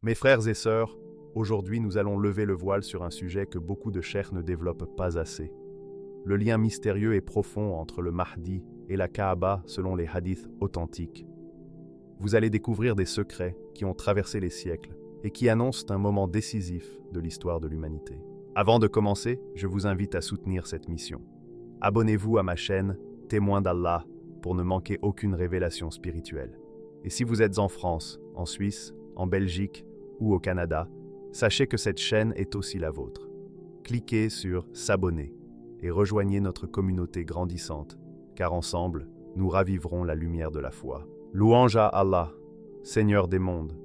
Mes frères et sœurs, aujourd'hui nous allons lever le voile sur un sujet que beaucoup de cheikhs ne développent pas assez. Le lien mystérieux et profond entre le Mahdi et la Kaaba selon les hadiths authentiques. Vous allez découvrir des secrets qui ont traversé les siècles et qui annoncent un moment décisif de l'histoire de l'humanité. Avant de commencer, je vous invite à soutenir cette mission. Abonnez-vous à ma chaîne Témoin d'Allah pour ne manquer aucune révélation spirituelle. Et si vous êtes en France, en Suisse, en Belgique ou au Canada, sachez que cette chaîne est aussi la vôtre. Cliquez sur S'abonner et rejoignez notre communauté grandissante, car ensemble, nous raviverons la lumière de la foi. Louange à Allah, Seigneur des mondes,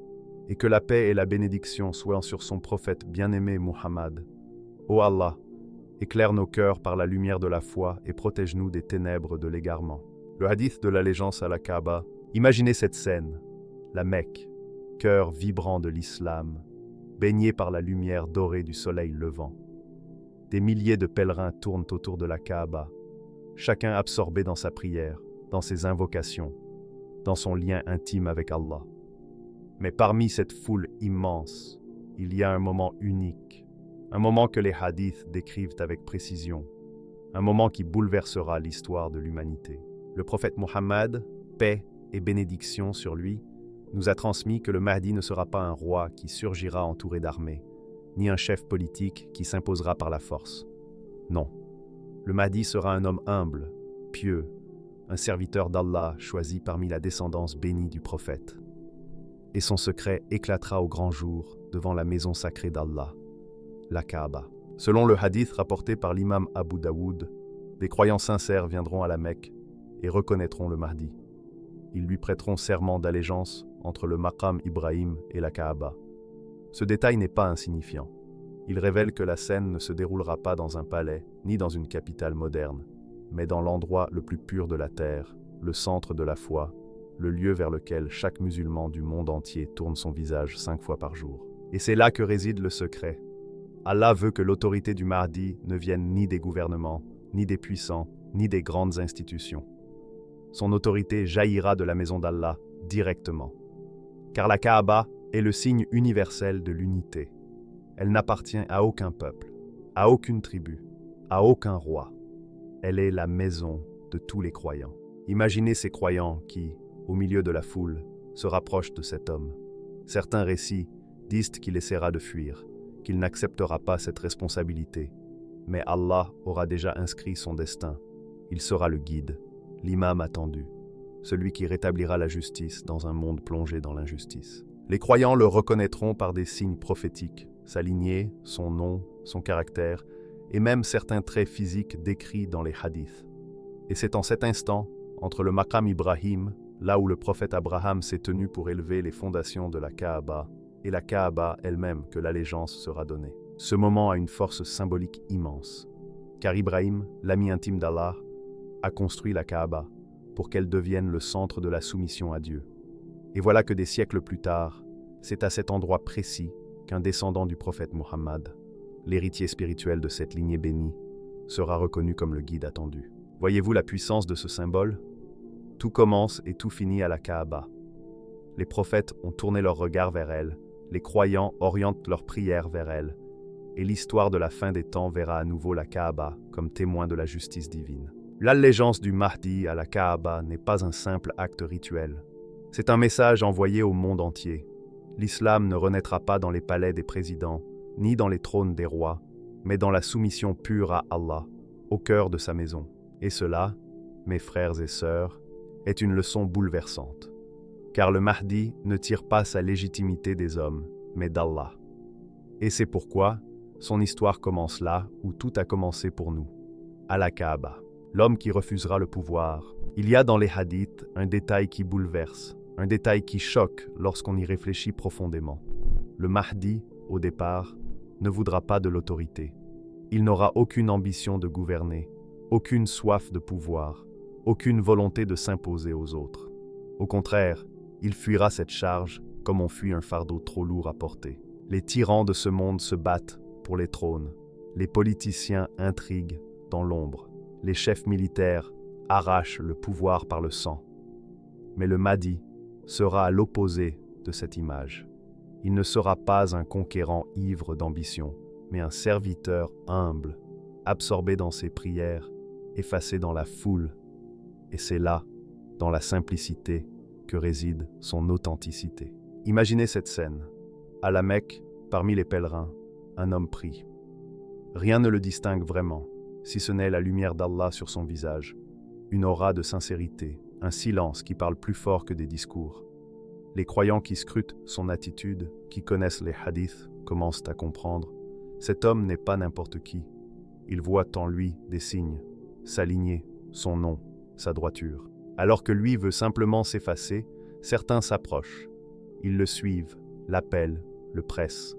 et que la paix et la bénédiction soient sur son prophète bien-aimé Muhammad. Ô Allah, éclaire nos cœurs par la lumière de la foi et protège-nous des ténèbres de l'égarement. Le hadith de l'allégeance à la Kaaba. Imaginez cette scène, la Mecque, cœur vibrant de l'islam, baigné par la lumière dorée du soleil levant. Des milliers de pèlerins tournent autour de la Kaaba, chacun absorbé dans sa prière, dans ses invocations, dans son lien intime avec Allah. Mais parmi cette foule immense, il y a un moment unique, un moment que les hadiths décrivent avec précision, un moment qui bouleversera l'histoire de l'humanité. Le prophète Muhammad, paix et bénédiction sur lui, nous a transmis que le Mahdi ne sera pas un roi qui surgira entouré d'armées, ni un chef politique qui s'imposera par la force. Non, le Mahdi sera un homme humble, pieux, un serviteur d'Allah choisi parmi la descendance bénie du prophète. Et son secret éclatera au grand jour devant la maison sacrée d'Allah, la Kaaba. Selon le hadith rapporté par l'imam Abu Daoud, des croyants sincères viendront à la Mecque et reconnaîtront le Mahdi. Ils lui prêteront serment d'allégeance entre le Maqam Ibrahim et la Kaaba. Ce détail n'est pas insignifiant. Il révèle que la scène ne se déroulera pas dans un palais, ni dans une capitale moderne, mais dans l'endroit le plus pur de la terre, le centre de la foi, le lieu vers lequel chaque musulman du monde entier tourne son visage 5 fois par jour. Et c'est là que réside le secret. Allah veut que l'autorité du Mahdi ne vienne ni des gouvernements, ni des puissants, ni des grandes institutions. Son autorité jaillira de la maison d'Allah directement. Car la Kaaba est le signe universel de l'unité. Elle n'appartient à aucun peuple, à aucune tribu, à aucun roi. Elle est la maison de tous les croyants. Imaginez ces croyants qui, au milieu de la foule, se rapprochent de cet homme. Certains récits disent qu'il essaiera de fuir, qu'il n'acceptera pas cette responsabilité. Mais Allah aura déjà inscrit son destin. Il sera le guide, l'imam attendu, celui qui rétablira la justice dans un monde plongé dans l'injustice. Les croyants le reconnaîtront par des signes prophétiques, sa lignée, son nom, son caractère, et même certains traits physiques décrits dans les hadiths. Et c'est en cet instant, entre le Maqam Ibrahim, là où le prophète Abraham s'est tenu pour élever les fondations de la Kaaba, et la Kaaba elle-même que l'allégeance sera donnée. Ce moment a une force symbolique immense, car Ibrahim, l'ami intime d'Allah, a construit la Kaaba pour qu'elle devienne le centre de la soumission à Dieu. Et voilà que des siècles plus tard, c'est à cet endroit précis qu'un descendant du prophète Muhammad, l'héritier spirituel de cette lignée bénie, sera reconnu comme le guide attendu. Voyez-vous la puissance de ce symbole? Tout commence et tout finit à la Kaaba. Les prophètes ont tourné leur regard vers elle, les croyants orientent leurs prières vers elle, et l'histoire de la fin des temps verra à nouveau la Kaaba comme témoin de la justice divine. L'allégeance du Mahdi à la Kaaba n'est pas un simple acte rituel. C'est un message envoyé au monde entier. L'islam ne renaîtra pas dans les palais des présidents, ni dans les trônes des rois, mais dans la soumission pure à Allah, au cœur de sa maison. Et cela, mes frères et sœurs, est une leçon bouleversante. Car le Mahdi ne tire pas sa légitimité des hommes, mais d'Allah. Et c'est pourquoi son histoire commence là où tout a commencé pour nous, à la Kaaba. L'homme qui refusera le pouvoir. Il y a dans les hadiths un détail qui bouleverse, un détail qui choque lorsqu'on y réfléchit profondément. Le Mahdi, au départ, ne voudra pas de l'autorité. Il n'aura aucune ambition de gouverner, aucune soif de pouvoir, aucune volonté de s'imposer aux autres. Au contraire, il fuira cette charge comme on fuit un fardeau trop lourd à porter. Les tyrans de ce monde se battent pour les trônes. Les politiciens intriguent dans l'ombre. Les chefs militaires arrachent le pouvoir par le sang. Mais le Mahdi sera à l'opposé de cette image. Il ne sera pas un conquérant ivre d'ambition, mais un serviteur humble, absorbé dans ses prières, effacé dans la foule. Et c'est là, dans la simplicité, que réside son authenticité. Imaginez cette scène. À la Mecque, parmi les pèlerins, un homme prie. Rien ne le distingue vraiment, si ce n'est la lumière d'Allah sur son visage, une aura de sincérité, un silence qui parle plus fort que des discours. Les croyants qui scrutent son attitude, qui connaissent les hadiths, commencent à comprendre. Cet homme n'est pas n'importe qui. Il voit en lui des signes, sa lignée, son nom, sa droiture. Alors que lui veut simplement s'effacer, certains s'approchent. Ils le suivent, l'appellent, le pressent.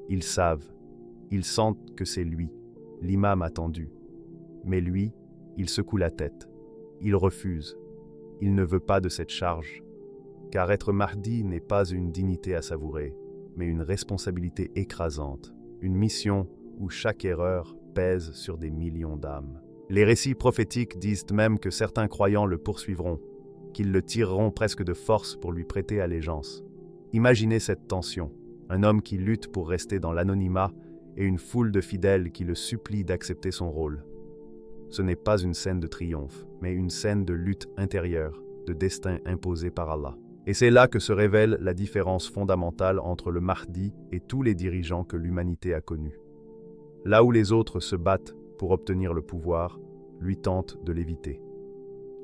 Ils savent, ils sentent que c'est lui, l'imam attendu. Mais lui, il secoue la tête. Il refuse. Il ne veut pas de cette charge. Car être Mahdi n'est pas une dignité à savourer, mais une responsabilité écrasante, une mission où chaque erreur pèse sur des millions d'âmes. Les récits prophétiques disent même que certains croyants le poursuivront, qu'ils le tireront presque de force pour lui prêter allégeance. Imaginez cette tension, un homme qui lutte pour rester dans l'anonymat et une foule de fidèles qui le supplient d'accepter son rôle. Ce n'est pas une scène de triomphe, mais une scène de lutte intérieure, de destin imposé par Allah. Et c'est là que se révèle la différence fondamentale entre le Mahdi et tous les dirigeants que l'humanité a connus. Là où les autres se battent pour obtenir le pouvoir, lui tente de l'éviter.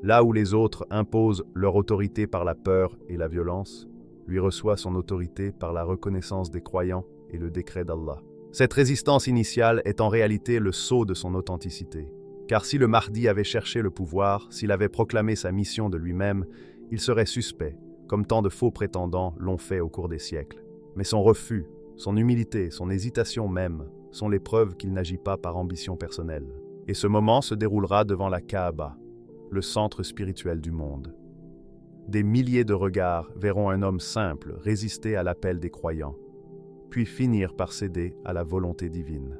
Là où les autres imposent leur autorité par la peur et la violence, lui reçoit son autorité par la reconnaissance des croyants et le décret d'Allah. Cette résistance initiale est en réalité le sceau de son authenticité. Car si le Mahdi avait cherché le pouvoir, s'il avait proclamé sa mission de lui-même, il serait suspect, comme tant de faux prétendants l'ont fait au cours des siècles. Mais son refus, son humilité, son hésitation même, sont les preuves qu'il n'agit pas par ambition personnelle. Et ce moment se déroulera devant la Kaaba, le centre spirituel du monde. Des milliers de regards verront un homme simple résister à l'appel des croyants, puis finir par céder à la volonté divine.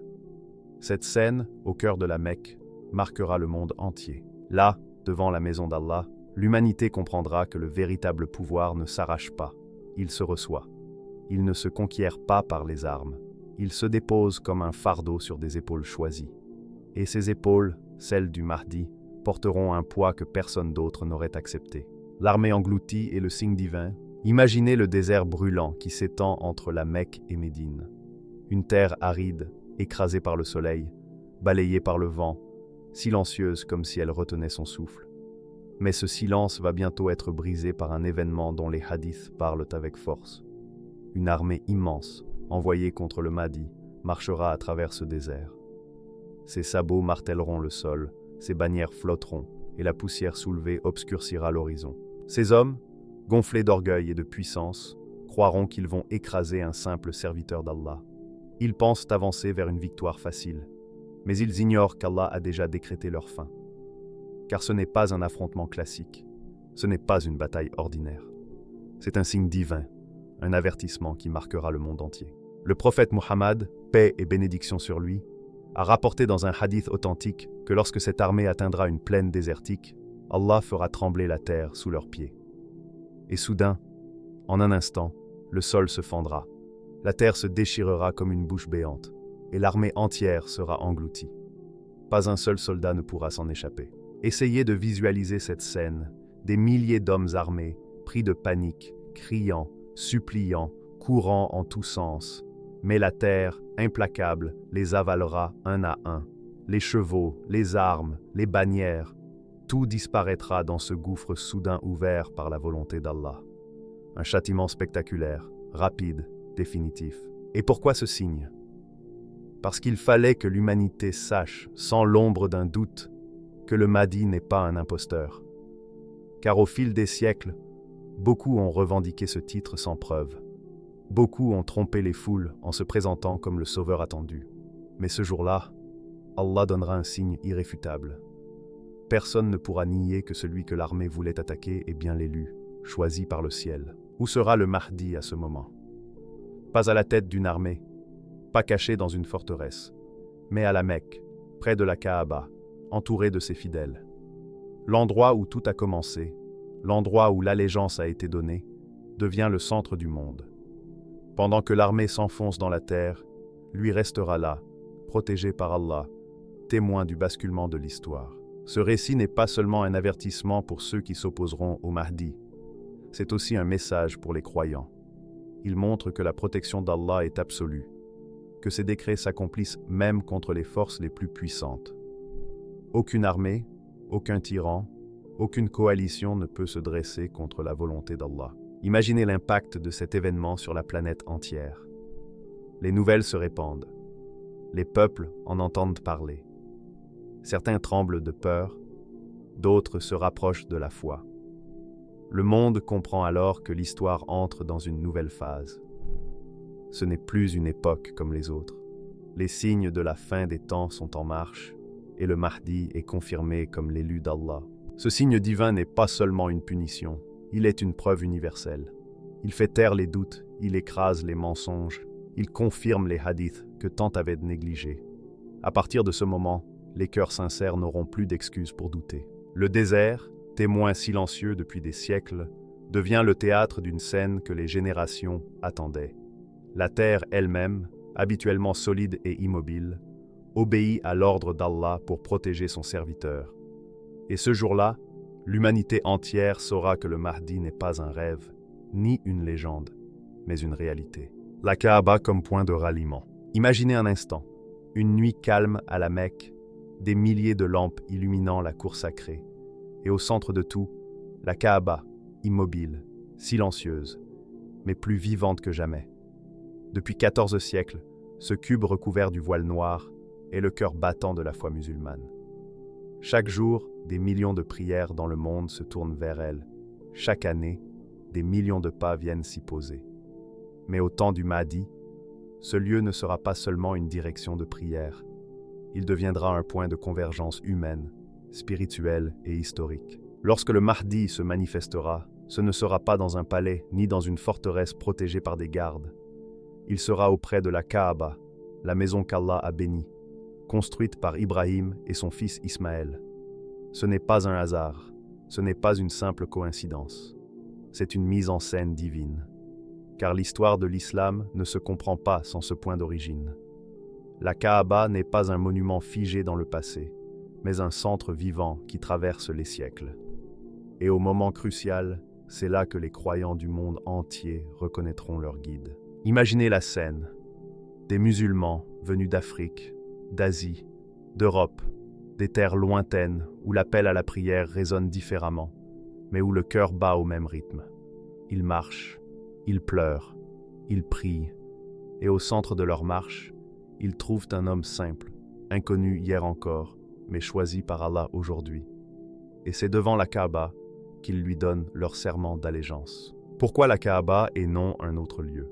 Cette scène, au cœur de la Mecque, marquera le monde entier. Là, devant la maison d'Allah, l'humanité comprendra que le véritable pouvoir ne s'arrache pas, il se reçoit. Il ne se conquiert pas par les armes, il se dépose comme un fardeau sur des épaules choisies. Et ces épaules, celles du Mahdi, porteront un poids que personne d'autre n'aurait accepté. L'armée engloutie est le signe divin. Imaginez le désert brûlant qui s'étend entre la Mecque et Médine. Une terre aride, écrasée par le soleil, balayée par le vent, silencieuse comme si elle retenait son souffle. Mais ce silence va bientôt être brisé par un événement dont les hadiths parlent avec force. Une armée immense, envoyée contre le Mahdi, marchera à travers ce désert. Ses sabots martèleront le sol, ses bannières flotteront, et la poussière soulevée obscurcira l'horizon. Ces hommes, gonflés d'orgueil et de puissance, croiront qu'ils vont écraser un simple serviteur d'Allah. Ils pensent avancer vers une victoire facile, mais ils ignorent qu'Allah a déjà décrété leur fin. Car ce n'est pas un affrontement classique, ce n'est pas une bataille ordinaire. C'est un signe divin, un avertissement qui marquera le monde entier. Le prophète Muhammad, paix et bénédiction sur lui, a rapporté dans un hadith authentique que lorsque cette armée atteindra une plaine désertique, Allah fera trembler la terre sous leurs pieds. Et soudain, en un instant, le sol se fendra, la terre se déchirera comme une bouche béante, et l'armée entière sera engloutie. Pas un seul soldat ne pourra s'en échapper. Essayez de visualiser cette scène, des milliers d'hommes armés, pris de panique, criant, suppliant, courant en tous sens. Mais la terre, implacable, les avalera un à un. Les chevaux, les armes, les bannières, tout disparaîtra dans ce gouffre soudain ouvert par la volonté d'Allah. Un châtiment spectaculaire, rapide, définitif. Et pourquoi ce signe? Parce qu'il fallait que l'humanité sache, sans l'ombre d'un doute, que le Mahdi n'est pas un imposteur. Car au fil des siècles, beaucoup ont revendiqué ce titre sans preuve. Beaucoup ont trompé les foules en se présentant comme le sauveur attendu. Mais ce jour-là, Allah donnera un signe irréfutable. Personne ne pourra nier que celui que l'armée voulait attaquer est bien l'élu, choisi par le ciel. Où sera le Mahdi à ce moment? Pas à la tête d'une armée, pas caché dans une forteresse, mais à la Mecque, près de la Kaaba, entouré de ses fidèles. L'endroit où tout a commencé, l'endroit où l'allégeance a été donnée, devient le centre du monde. Pendant que l'armée s'enfonce dans la terre, lui restera là, protégé par Allah, témoin du basculement de l'histoire. Ce récit n'est pas seulement un avertissement pour ceux qui s'opposeront au Mahdi, c'est aussi un message pour les croyants. Il montre que la protection d'Allah est absolue, que ses décrets s'accomplissent même contre les forces les plus puissantes. Aucune armée, aucun tyran, aucune coalition ne peut se dresser contre la volonté d'Allah. Imaginez l'impact de cet événement sur la planète entière. Les nouvelles se répandent. Les peuples en entendent parler. Certains tremblent de peur, d'autres se rapprochent de la foi. Le monde comprend alors que l'histoire entre dans une nouvelle phase. Ce n'est plus une époque comme les autres. Les signes de la fin des temps sont en marche et le Mahdi est confirmé comme l'élu d'Allah. Ce signe divin n'est pas seulement une punition, il est une preuve universelle. Il fait taire les doutes, il écrase les mensonges, il confirme les hadiths que tant avaient négligés. À partir de ce moment, les cœurs sincères n'auront plus d'excuses pour douter. Le désert, témoin silencieux depuis des siècles, devient le théâtre d'une scène que les générations attendaient. La terre elle-même, habituellement solide et immobile, obéit à l'ordre d'Allah pour protéger son serviteur. Et ce jour-là, l'humanité entière saura que le Mahdi n'est pas un rêve, ni une légende, mais une réalité. La Kaaba comme point de ralliement. Imaginez un instant, une nuit calme à la Mecque, des milliers de lampes illuminant la cour sacrée, et au centre de tout, la Kaaba, immobile, silencieuse, mais plus vivante que jamais. Depuis 14 siècles, ce cube recouvert du voile noir est le cœur battant de la foi musulmane. Chaque jour, des millions de prières dans le monde se tournent vers elle. Chaque année, des millions de pas viennent s'y poser. Mais au temps du Mahdi, ce lieu ne sera pas seulement une direction de prière. Il deviendra un point de convergence humaine, spirituelle et historique. Lorsque le Mahdi se manifestera, ce ne sera pas dans un palais ni dans une forteresse protégée par des gardes. Il sera auprès de la Kaaba, la maison qu'Allah a bénie, construite par Ibrahim et son fils Ismaël. Ce n'est pas un hasard, ce n'est pas une simple coïncidence. C'est une mise en scène divine. Car l'histoire de l'islam ne se comprend pas sans ce point d'origine. La Kaaba n'est pas un monument figé dans le passé, mais un centre vivant qui traverse les siècles. Et au moment crucial, c'est là que les croyants du monde entier reconnaîtront leur guide. Imaginez la scène. Des musulmans venus d'Afrique, d'Asie, d'Europe, des terres lointaines où l'appel à la prière résonne différemment, mais où le cœur bat au même rythme. Ils marchent, ils pleurent, ils prient, et au centre de leur marche, ils trouvent un homme simple, inconnu hier encore, mais choisi par Allah aujourd'hui. Et c'est devant la Kaaba qu'ils lui donnent leur serment d'allégeance. Pourquoi la Kaaba et non un autre lieu?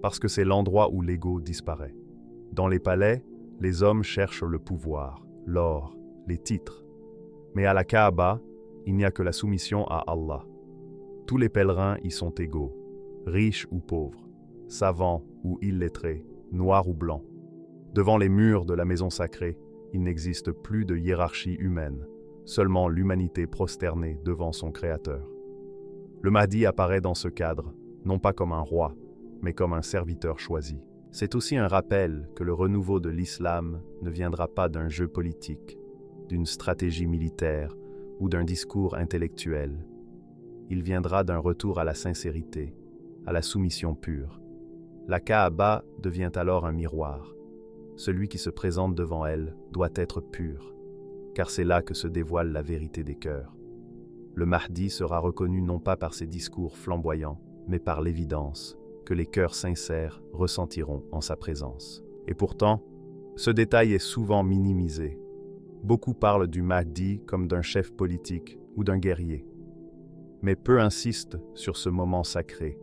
Parce que c'est l'endroit où l'ego disparaît. Dans les palais, les hommes cherchent le pouvoir, l'or, les titres. Mais à la Kaaba, il n'y a que la soumission à Allah. Tous les pèlerins y sont égaux, riches ou pauvres, savants ou illettrés, noirs ou blancs. Devant les murs de la maison sacrée, il n'existe plus de hiérarchie humaine, seulement l'humanité prosternée devant son Créateur. Le Mahdi apparaît dans ce cadre, non pas comme un roi, mais comme un serviteur choisi. C'est aussi un rappel que le renouveau de l'islam ne viendra pas d'un jeu politique, d'une stratégie militaire ou d'un discours intellectuel. Il viendra d'un retour à la sincérité, à la soumission pure. La Kaaba devient alors un miroir. Celui qui se présente devant elle doit être pur, car c'est là que se dévoile la vérité des cœurs. Le Mahdi sera reconnu non pas par ses discours flamboyants, mais par l'évidence que les cœurs sincères ressentiront en sa présence. Et pourtant, ce détail est souvent minimisé. Beaucoup parlent du Mahdi comme d'un chef politique ou d'un guerrier. Mais peu insistent sur ce moment sacré,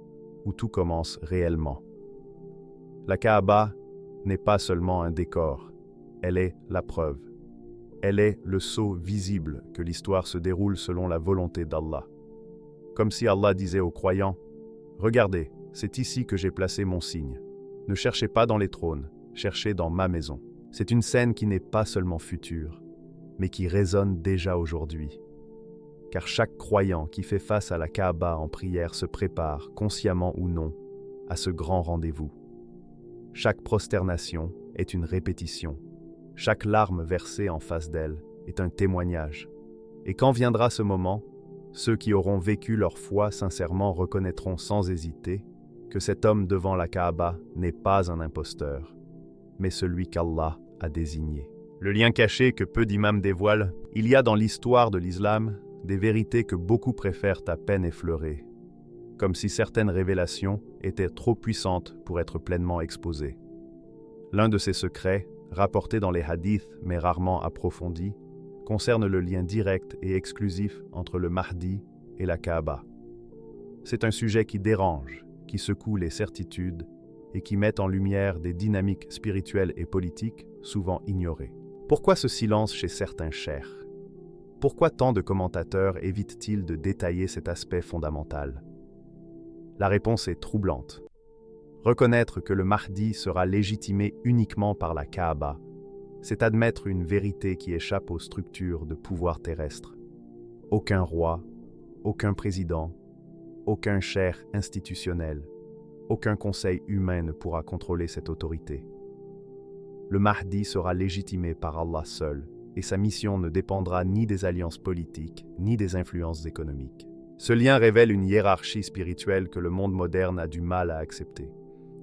où tout commence réellement. La Kaaba n'est pas seulement un décor, elle est la preuve. Elle est le sceau visible que l'histoire se déroule selon la volonté d'Allah. Comme si Allah disait aux croyants, « Regardez, c'est ici que j'ai placé mon signe. Ne cherchez pas dans les trônes, cherchez dans ma maison. » C'est une scène qui n'est pas seulement future, mais qui résonne déjà aujourd'hui. Car chaque croyant qui fait face à la Kaaba en prière se prépare, consciemment ou non, à ce grand rendez-vous. Chaque prosternation est une répétition. Chaque larme versée en face d'elle est un témoignage. Et quand viendra ce moment, ceux qui auront vécu leur foi sincèrement reconnaîtront sans hésiter que cet homme devant la Kaaba n'est pas un imposteur, mais celui qu'Allah a désigné. Le lien caché que peu d'imams dévoilent, il y a dans l'histoire de l'islam des vérités que beaucoup préfèrent à peine effleurer, comme si certaines révélations étaient trop puissantes pour être pleinement exposées. L'un de ces secrets, rapporté dans les hadiths mais rarement approfondi, concerne le lien direct et exclusif entre le Mahdi et la Kaaba. C'est un sujet qui dérange, qui secoue les certitudes et qui met en lumière des dynamiques spirituelles et politiques souvent ignorées. Pourquoi ce silence chez certains cheikhs? Pourquoi tant de commentateurs évitent-ils de détailler cet aspect fondamental? La réponse est troublante. Reconnaître que le Mahdi sera légitimé uniquement par la Kaaba, c'est admettre une vérité qui échappe aux structures de pouvoir terrestre. Aucun roi, aucun président, aucun cheikh institutionnel, aucun conseil humain ne pourra contrôler cette autorité. Le Mahdi sera légitimé par Allah seul, et sa mission ne dépendra ni des alliances politiques, ni des influences économiques. Ce lien révèle une hiérarchie spirituelle que le monde moderne a du mal à accepter.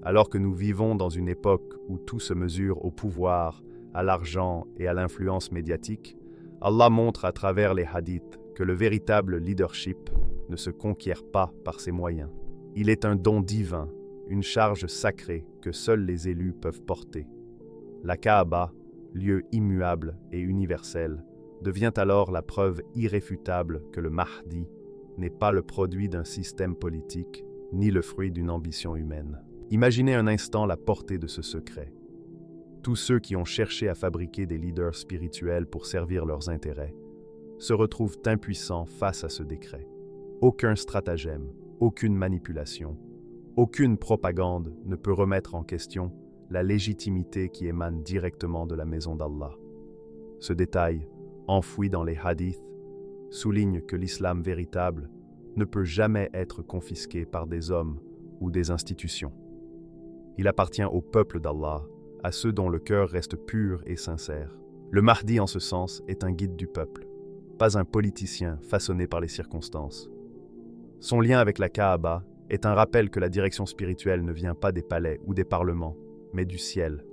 Alors que nous vivons dans une époque où tout se mesure au pouvoir, à l'argent et à l'influence médiatique, Allah montre à travers les hadiths que le véritable leadership ne se conquiert pas par ses moyens. Il est un don divin, une charge sacrée que seuls les élus peuvent porter. La Kaaba, lieu immuable et universel, devient alors la preuve irréfutable que le Mahdi n'est pas le produit d'un système politique, ni le fruit d'une ambition humaine. Imaginez un instant la portée de ce secret. Tous ceux qui ont cherché à fabriquer des leaders spirituels pour servir leurs intérêts se retrouvent impuissants face à ce décret. Aucun stratagème, aucune manipulation, aucune propagande ne peut remettre en question la légitimité qui émane directement de la maison d'Allah. Ce détail, enfoui dans les hadiths, souligne que l'islam véritable ne peut jamais être confisqué par des hommes ou des institutions. Il appartient au peuple d'Allah, à ceux dont le cœur reste pur et sincère. Le Mahdi, en ce sens, est un guide du peuple, pas un politicien façonné par les circonstances. Son lien avec la Kaaba est un rappel que la direction spirituelle ne vient pas des palais ou des parlements, mais du ciel.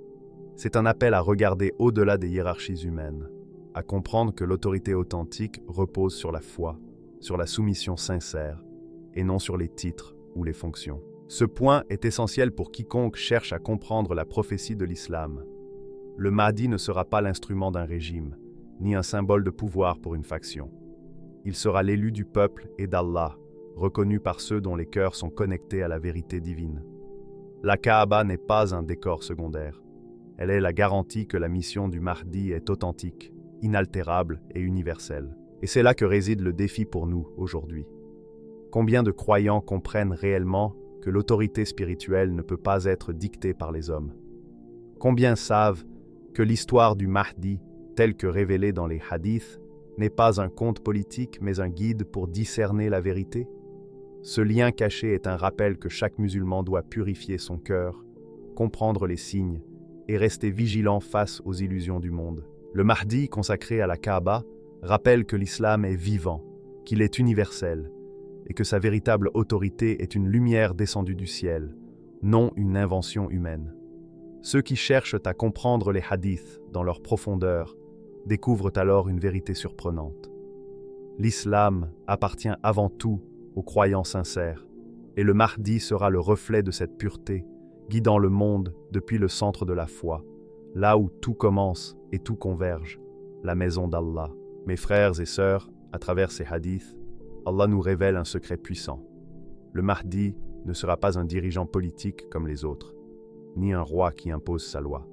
C'est un appel à regarder au-delà des hiérarchies humaines, à comprendre que l'autorité authentique repose sur la foi, sur la soumission sincère, et non sur les titres ou les fonctions. Ce point est essentiel pour quiconque cherche à comprendre la prophétie de l'islam. Le Mahdi ne sera pas l'instrument d'un régime, ni un symbole de pouvoir pour une faction. Il sera l'élu du peuple et d'Allah, reconnu par ceux dont les cœurs sont connectés à la vérité divine. La Kaaba n'est pas un décor secondaire. Elle est la garantie que la mission du Mahdi est authentique, inaltérable et universelle. Et c'est là que réside le défi pour nous aujourd'hui. Combien de croyants comprennent réellement que l'autorité spirituelle ne peut pas être dictée par les hommes? Combien savent que l'histoire du Mahdi, telle que révélée dans les hadiths, n'est pas un conte politique mais un guide pour discerner la vérité? Ce lien caché est un rappel que chaque musulman doit purifier son cœur, comprendre les signes et rester vigilant face aux illusions du monde. Le Mahdi, consacré à la Kaaba, rappelle que l'islam est vivant, qu'il est universel, et que sa véritable autorité est une lumière descendue du ciel, non une invention humaine. Ceux qui cherchent à comprendre les hadiths dans leur profondeur découvrent alors une vérité surprenante. L'islam appartient avant tout aux croyants sincères, et le Mahdi sera le reflet de cette pureté, guidant le monde depuis le centre de la foi, là où tout commence et tout converge, la maison d'Allah. Mes frères et sœurs, à travers ces hadiths, Allah nous révèle un secret puissant. Le Mahdi ne sera pas un dirigeant politique comme les autres, ni un roi qui impose sa loi.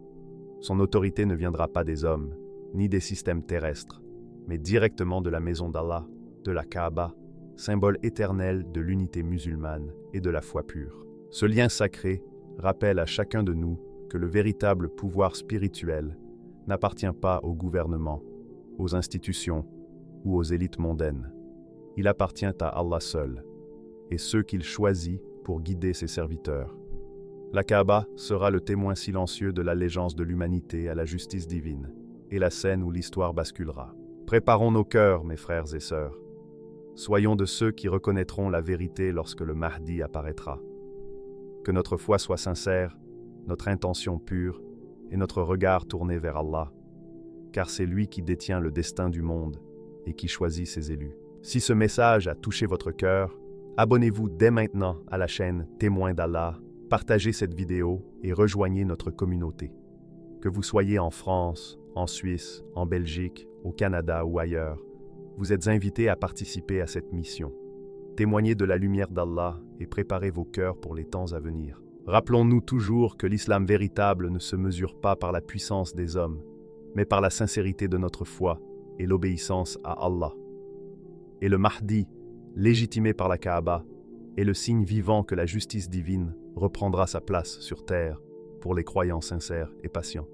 Son autorité ne viendra pas des hommes, ni des systèmes terrestres, mais directement de la maison d'Allah, de la Kaaba, symbole éternel de l'unité musulmane et de la foi pure. Ce lien sacré rappelle à chacun de nous que le véritable pouvoir spirituel n'appartient pas au gouvernement, aux institutions ou aux élites mondaines. Il appartient à Allah seul, et ceux qu'il choisit pour guider ses serviteurs. La Kaaba sera le témoin silencieux de l'allégeance de l'humanité à la justice divine, et la scène où l'histoire basculera. Préparons nos cœurs, mes frères et sœurs. Soyons de ceux qui reconnaîtront la vérité lorsque le Mahdi apparaîtra. Que notre foi soit sincère, notre intention pure et notre regard tourné vers Allah, car c'est lui qui détient le destin du monde et qui choisit ses élus. Si ce message a touché votre cœur, abonnez-vous dès maintenant à la chaîne Témoins d'Allah, partagez cette vidéo et rejoignez notre communauté. Que vous soyez en France, en Suisse, en Belgique, au Canada ou ailleurs, vous êtes invités à participer à cette mission. Témoignez de la lumière d'Allah et préparez vos cœurs pour les temps à venir. Rappelons-nous toujours que l'islam véritable ne se mesure pas par la puissance des hommes, mais par la sincérité de notre foi et l'obéissance à Allah. Et le Mahdi, légitimé par la Kaaba, est le signe vivant que la justice divine reprendra sa place sur terre pour les croyants sincères et patients.